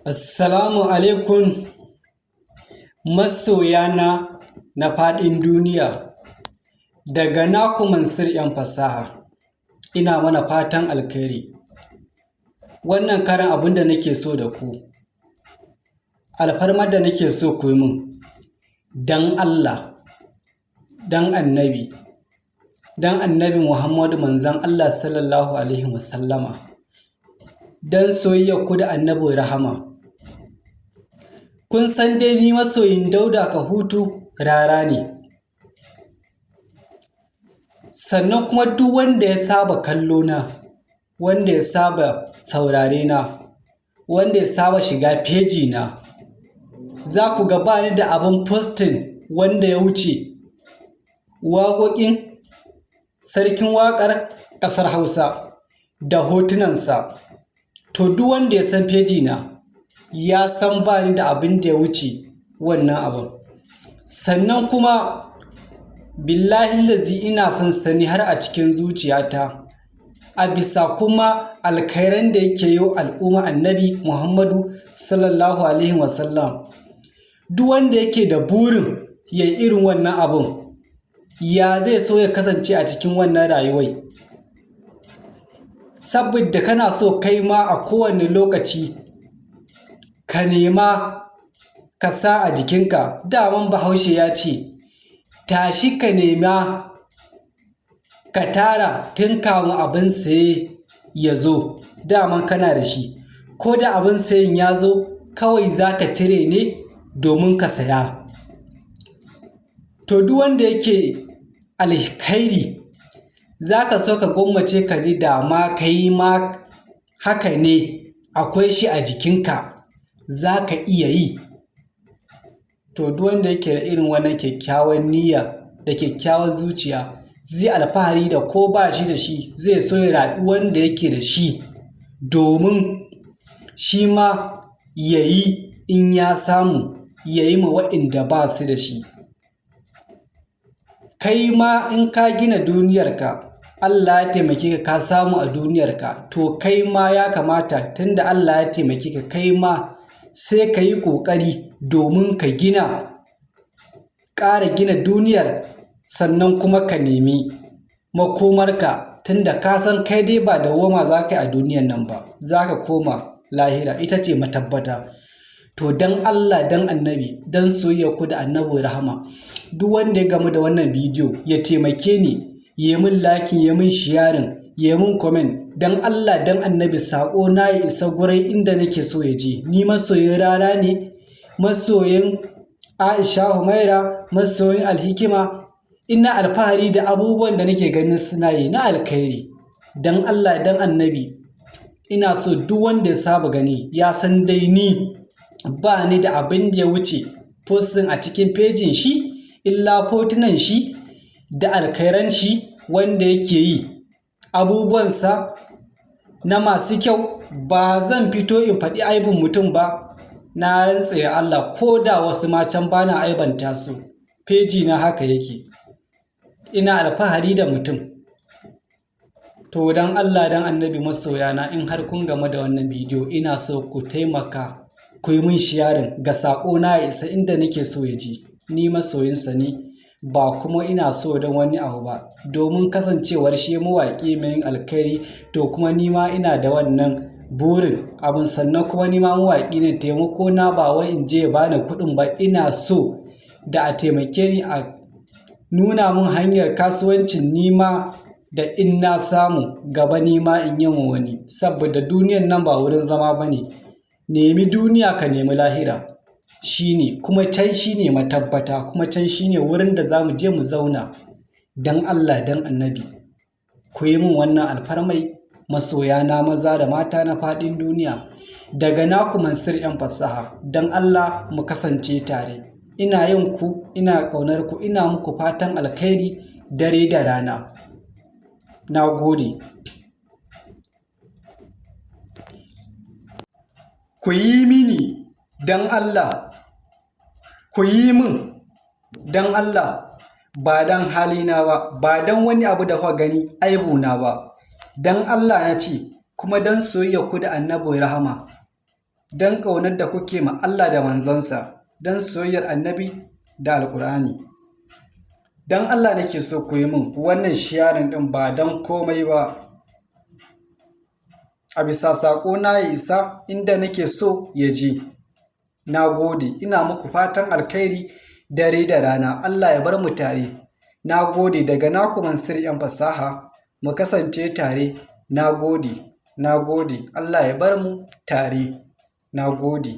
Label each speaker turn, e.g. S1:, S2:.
S1: Assalamu alaikum masoyana na faɗin duniya. Daga naku Mansur ‘yan fasaha, ina mana fatan alkhairi. Wannan karan abin da nake so da ku, alfarmar da nake so ku yi min, don Allah, don annabi Muhammadu manzon Allah sallallahu Alaihi wasallama, don soyayya ku da annabi rahama. Kun san dai ni masoyin Dauda Kahutu Rara ne, sannan kuma duk wanda ya saba kallo na, wanda ya saba saurare na, wanda ya saba shiga feji na, za ku ga ba ni da abin posting wanda ya wuce waƙoƙin sarkin waƙar ƙasar Hausa da hotunansa. To duk wanda ya san feji na ya san ba ni da abin da ya wuce wannan abin. Sannan kuma billahi lazi ina son sani har a cikin zuciyata, a bisa kuma alkhairan da yake yi al'umma annabi Muhammadu sallallahu Alaihi wasallam. Duk wanda yake da burin ya yi irin wannan abin, ya zai so ya kasance a cikin wannan rayuwai? Saboda kana so kai ma a kowane lokaci ka nema ka sa a jikinka. Daman Bahaushe ya ce, tashi ka nema ka tara tun kamun abin saye ya zo. Daman kana da shi, ko da abin sayen ya zo kawai za ka cire ne domin ka saya. To duk wanda yake alkhairi za ka so ka gwammace ka ji dama ka yi ma haka ne, akwai shi a jikinka, za ka iya yi. To duk wanda yake da irin wannan kyakkyawan niyya da kyakkyawan zuciya, zai alfahari da ko ba shi da shi, zai so ya raɓi wanda yake da shi domin shi ma ya yi in ya samu, ya yi ma waɗanda ba su da shi. Kai ma in ka gina duniyarka, Allah ya taimake ka ka samu a duniyarka, to kai ma ya kamata tunda Allah ya taimake ka, kai ma sai ka yi ƙoƙari domin ka ƙara gina duniyar, sannan kuma ka nemi makomarka, tunda ka san kai dai ba dawwama za ka yi a duniyar nan ba, za ka koma lahira, ita ce matabbata. To don Allah, don annabi, don soyayya ku da annabi rahama, duk wanda ya gamu da wannan bidiyo ya taimake ni, ya min lakin, ya min sharing, ya min comment. Don Allah, don annabi, saƙo na ya isa gurin inda nake so ya je. Ni masoyin Rara ne, masoyin Aisha Humaira, masoyin Alhikima. Ina alfahari da abubuwan da nake ganin suna yi na alkhairi. Don Allah, don annabi, ina so duk wanda ya saba gani ya san dai ni ba ni da abin da ya wuce posting a cikin fejin shi, illa hotunan shi da alkhairan shi wanda yake yi, abubuwansa na masu kyau. Ba zan fito in faɗi aibin mutum ba, na rantse Allah, ko da wasu ma can ba na aibanta su. Feji na haka yake, ina alfahari da mutum. To don Allah, don annabi masoyana, in har kun game da wannan bidiyo, ina so ku taimaka ku yi min sharing ga saƙo na ya isa inda nake so ya je. Ni masoyinsa ne, ba kuma ina so don wani abu ba, domin kasancewar shi mawaƙi mai yin alkhairi. To kuma ni ma ina da wannan burin abin, sannan kuma ni ma mawaƙi ne. Taimako na ba wai in je ya bani kuɗin ba, ina so da a taimake ni, a nuna min hanyar kasuwancin ni ma, da in na samu gaba ni ma in yi wa wani. Saboda duniyan nan ba wurin zama ba ne. Nemi duniya ka nemi lahira, shi ne kuma can shi ne matabbata, kuma can shi ne wurin da za mu je mu zauna. Don Allah, don annabi, ku yi min wannan alfarmai, masoyana maza da mata na faɗin duniya. Daga naku Mansur ‘yan fasaha, don Allah mu kasance tare. Ina yin ku, ina ƙaunar ku, ina muku fatan alkhairi dare da rana. Na gode. Ku yi mini don Allah, ku yi min don Allah, ba don halina ba, ba don wani abu da kuka gani aibuna ba. Don Allah na ce, kuma don soyayya ku da annabi rahama. don ƙaunar da kuke ma Allah da manzansa, don soyayyar annabi da alƙur'ani. Don Allah nake so ku yi min wannan sharing ɗin ba don komai ba. A bisa saƙo na ya isa inda nake so ya je. Na gode, ina muku fatan alkhairi dare da rana. Allah ya bar mu tare. Na gode daga naku Mansur ‘yan fasaha, mu kasance tare. Na gode, na gode. Allah ya bar mu tare. Na gode.